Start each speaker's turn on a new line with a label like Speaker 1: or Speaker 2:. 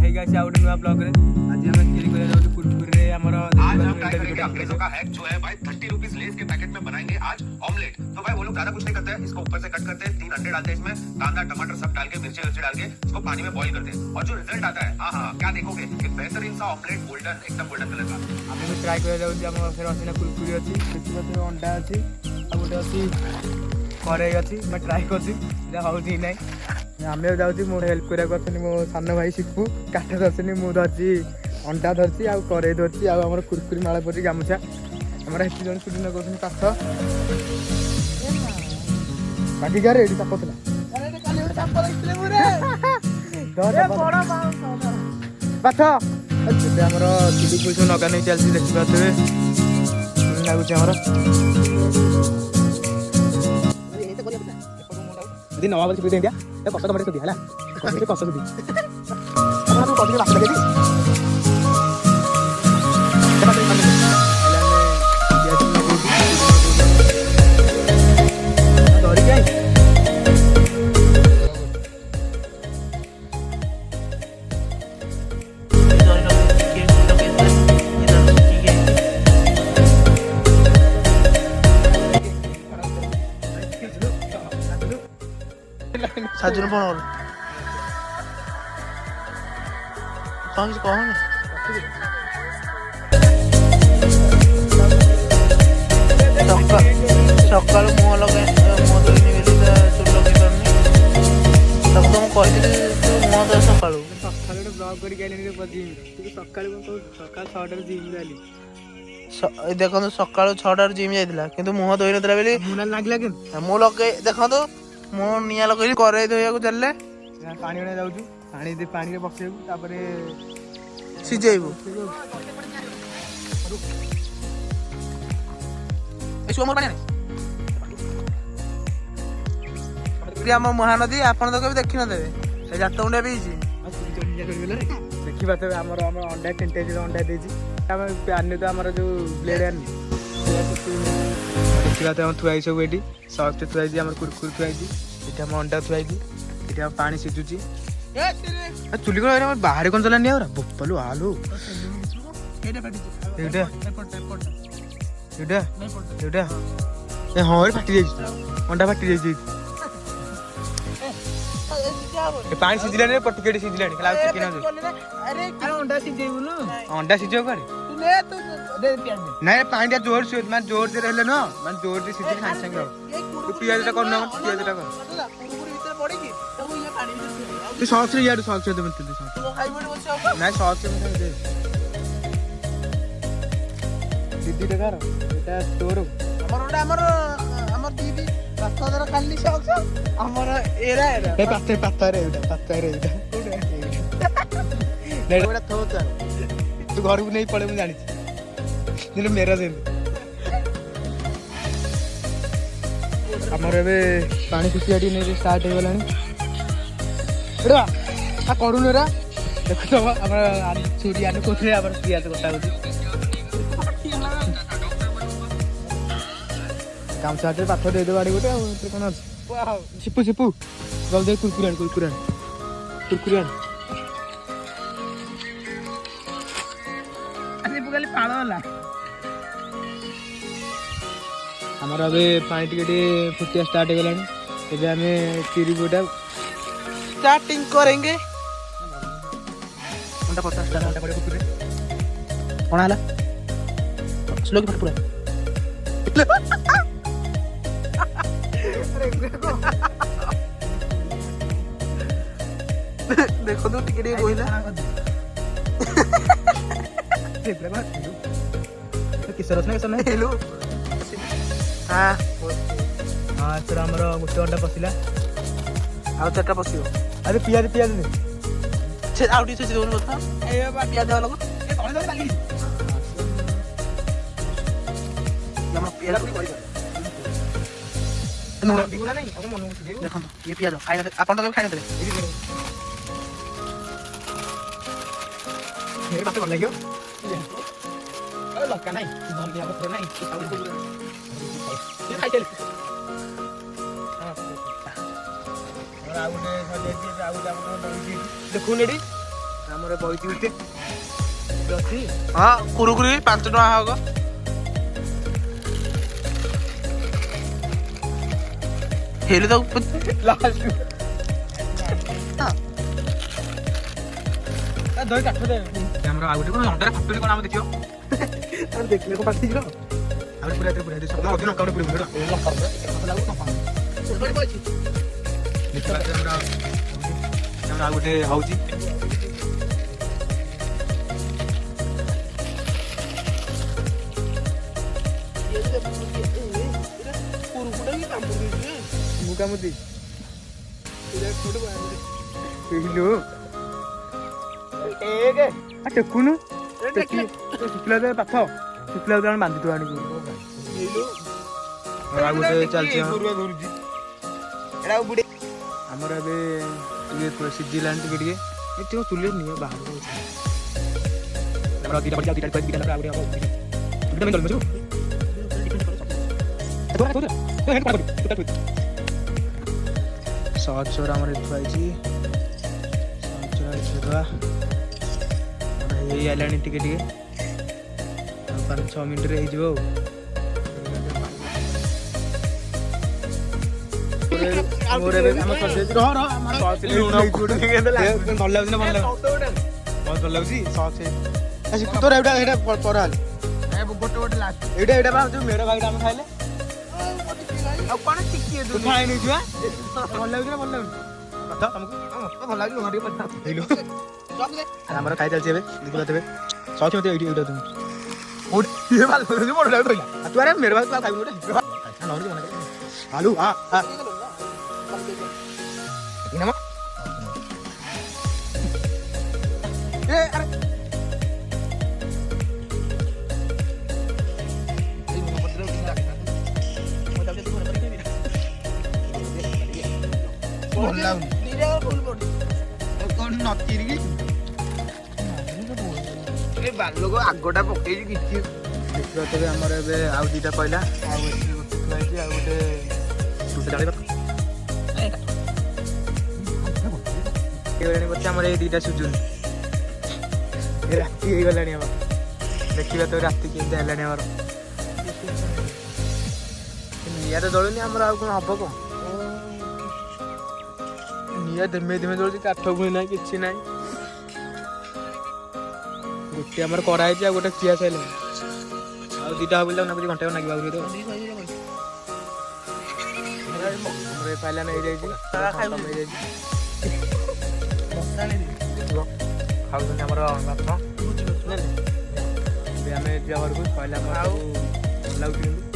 Speaker 1: Hey guys out नुआ blog रे आज हम क्लिक कर जाऊ कुरकुरे हमर
Speaker 2: आज हम ट्राई करेंगे अंग्रेजों का हैक जो है भाई 30 रुपीस लेस के पैकेट में बनाएंगे आज ऑमलेट। तो भाई वो लोग ज्यादा कुछ नहीं करते हैं, इसको ऊपर से कट करते हैं, 3 अंडे डालते हैं इसमें, कांदा टमाटर सब डाल के मिर्ची डाल के इसको पानी में बॉईल करते हैं और जो रिजल्ट आता है हाँ क्या देखोगे एक बेहतरीन सा ऑमलेट गोल्डन एकदम गोल्डन कलर का।
Speaker 1: हम भी ट्राई कर जाऊ हम फेर अछि ना कुरकुरे अछि कुरकुरे अंडा अछि आ गोटे अछि करे अछि मैं ट्राई करछि जा होउछि नै आमे जाउछि मो हेल्प करिया करछनी मो सानो भाई सिक्कू काटा दर्शनी मु धरछि अंडा धरछि आ करे धरछि आ हमर कुरकुरी माळा परि गामुछा हमर हेति जन सुदिन करछनी पाछ बाकी गारे एडी तापतला अरे रे काली ओटा ताप लागले मुरे ए बड़ा बाउंस पाछ अच्छे हमर चिली पुलिस नगा नै चलछि देखि पाथबे लागुछि हमर दिन नवा बजे इंडिया ए कष्ट तमरे सुदी हला कष्ट सुदी हमरा तो कभी बात लगे
Speaker 3: साजुन कौन कौन कौन सकाल मुह लगे मुह धोनी चुट लगे पारनी तुम कही मुह धो सकाल
Speaker 1: सकाल ब्लॉग कर सकाल सकाल 6 जिम जाली
Speaker 3: देखो सकाल 6 जिम जाइला किंतु मुह धोई नतला बेली
Speaker 1: मुना लागला कि
Speaker 3: मु लगे देखो मु निया लगे करे धोइया चलले
Speaker 1: पानी उड़ा जाऊछु पानी दे पानी रे पकेबू तापरे
Speaker 3: सिजेबू एसो मोर पानी नहीं हम महानदी आपन तो कभी देखि न देबे ए जात उंडा भी
Speaker 1: देखि बात हमर हमर अंडा टेंटे जे अंडा देजी हम पानी तो हमर जो ब्लेड एन देखि बात हम थुआई सब एडी सॉफ्ट थुआई जी हमर कुरकुर थुआई जी इटा हम अंडा थुआई जी इटा पानी सिजुची ए तेरे चुली को रे बाहर कोन चला निया रे बप्पलु आलू एटा फाटी एटा एटा एटा ए हां रे फाटी जाई अंडा फाटी जाई ए पानी सिजिला ने पटकेडी सिजिला ने खला चिकन
Speaker 3: अरे अंडा सिजेबू न
Speaker 1: अंडा सिजो करे
Speaker 3: तू ले तू दे प्याज
Speaker 1: नहीं पानी जोर से मैं जोर से रहले ना मैं जोर से सिजी खान संग तू पियाज टा करना पियाज टा कर
Speaker 3: कुरकुरी भीतर पड़ी की तब ये पानी में
Speaker 1: तू सॉस रे यार सॉस दे मत दे सॉस
Speaker 3: तो खाइबो बस
Speaker 1: नहीं सॉस से दे दीदी टा कर एटा तोर
Speaker 3: हमर दीदी पाथर खाली सॉक्स हमर एरा एरा
Speaker 1: ए पाथर रे एटा नहीं बड़ा थोता तू घर को नहीं पड़े मैं जानी दिन मेरा दिन हमर एबे पानी सुसियाटी नहीं स्टार्ट हो गलानी एडा आ करूने रा देखो तो हमर छुरी आने कोथरे हमर पियाज कोटा होती काम चाटे पाथर दे दे बाड़ी गोटे आ ते कोन वाओ सिपू जल्दी कुरकुरान
Speaker 3: अरे बुगाली पाळो होला
Speaker 1: हमर अबे पानी टिके फुटिया स्टार्ट हो गलानी एबे हमें चिरी गोटा
Speaker 3: स्टार्टिंग करेंगे
Speaker 1: अंडा 50 टा अंडा पड़े कुरकुरे
Speaker 3: कोन हला स्लो की फट पूरा देखो तो टिके टिके कोइला
Speaker 1: किसरस नहीं
Speaker 3: हेलो हां
Speaker 1: हां सर हमर गुटे अंडा पसिला
Speaker 3: आ चटा पसियो
Speaker 1: अरे पियाज दे
Speaker 3: छे आउटी से दोन बता ए बा पियाज वाला को ए तळे तळे लागी हम पियाज को पड़ी नहीं देखो ये पियाज खाइ ना अपन तो खाइ ना
Speaker 1: मेरे बात कर लगियो अरे लक्का नहीं हम यहां पर नहीं ये खाइ चल और आउने सजे आउ देखो नेडी हम ଆମର ବଇଛି ଗୋଟେ ଅଛି
Speaker 3: ହଁ କୁରୁକୁରି 5 ଟଙ୍କା ହବ। ହେଲେ ତାକୁ
Speaker 1: ଲାଷ୍ଟ ଦହି କାଠ ଦେ
Speaker 3: ଆମର ଆଉ ଗୋଟେ କଣ ଅଣ୍ଡାରେ ଫାଟୁଛି କଣ ଆମେ ଦେଖିବ
Speaker 1: ଆମେ ଦେଖିଲେ କଣ ପାଟି ଯିବ
Speaker 3: ଆଉ ପୁରା ପୁରା ସବୁ ଅଧିକ ଲଙ୍କା ପୁରା ପୁରା ଦେଖିବା ଆମର ଆଉ ଗୋଟେ ହଉଛି
Speaker 1: ମୁଁ କାମୁଦି ଟେକୁନୁ ଶୁଖିଲା ପାଠ ଶୁଖିଲା ଆମେ ବାନ୍ଧିଥିବ ଆଣିକି ଆଉ ଗୋଟେ ଚାଲିଛି ଆମର ଏବେ ଟିକେ ସିଝିଲାଣି ଟିକେ ଟିକେ ଏଠି ଚୁଲିରେ ନିଅ ବାହାରକୁ ସହଜ ଆମର ଏଠୁ ଆଇଛି ହେଇ ଆଇଲାଣି ଟିକେ ଟିକେ ଆଉ 5-6 ମିନିଟ୍ରେ ହେଇଯିବ ଆଉ ମୋର ଏବେ ଆମ ସରିଯାଇଛି ଭଲ ଲାଗୁଛି ନା ଭଲ ଲାଗୁଛି ସସ୍ ତୋର ଏଇଟା ଏଇଟା ପରା ଗୋଟେ ଗୋଟେ ଲାଷ୍ଟ ଏଇଟା ବା ଯୋଉ ମେର ଭାଇଟା ଆମେ ଖାଇଲେ ଆଉ କଣ ଟିକେ ଖାଇ ନେଇଯିବା ଭଲ ଲାଗୁଛି ନା ଭଲ ଲାଗୁଛି କଥା ତମକୁ ଭଲ ଲାଗୁଛି ଆମର ଖାଇ ଚାଲିଛି ଏବେ ଦେଖିପାରୁଥିବେ ସସ୍ ମତେ ଏଇଠି ଏଇଟା ତୁ ଆରେ ମେର ଭାଇ ତୁ ଖାଇବୁ ଗୋଟେ ଆଲୁ
Speaker 3: ବାଲୋକ ଆଗଟା ପକେଇଛି କିଛି
Speaker 1: ଦେଖିପାରୁଥିବେ ଆମର ଏବେ ଆଉ ଦିଟା କହିଲା ଆଉ ଗୋଟେ ଥୁଆ ହେଇଛି ଆଉ ଗୋଟେ ଆମର ଏଇ ଦିଟା ସୁଜୁନି ରାତି ହେଇଗଲାଣି ଆମର ଦେଖିବା ତ ରାତି କେମିତି ହେଲାଣି ଆମର ନିଆଁ ତ ଜଳୁନି ଆମର ଆଉ କଣ ହବ କଣ ନିଆଁ ଧୀମେ ଧୀମେ ଜଳୁଛି କାଠ ପୁଣି ନାହିଁ କିଛି ନାହିଁ ଗୋଟେ ଆମର କରାହେଇଛି ଆଉ ଗୋଟେ ଖିଆ ସାରିଲାଣି ଆଉ ଦିଟା ହବ ବୋଲି ନାଗୁଛି ଘଣ୍ଟେ ନାଗିବ ଆହୁରି ଆମର ଏ ପାଇଲାନ ହେଇଯାଇଛି ଖାଉଛନ୍ତି ଆମର ଭାତ ଏବେ ଆମେ ଯିବା ଘରକୁ କହିଲେ ଆମର ଆଉ ଭଲ ଲାଗୁଛି କିନ୍ତୁ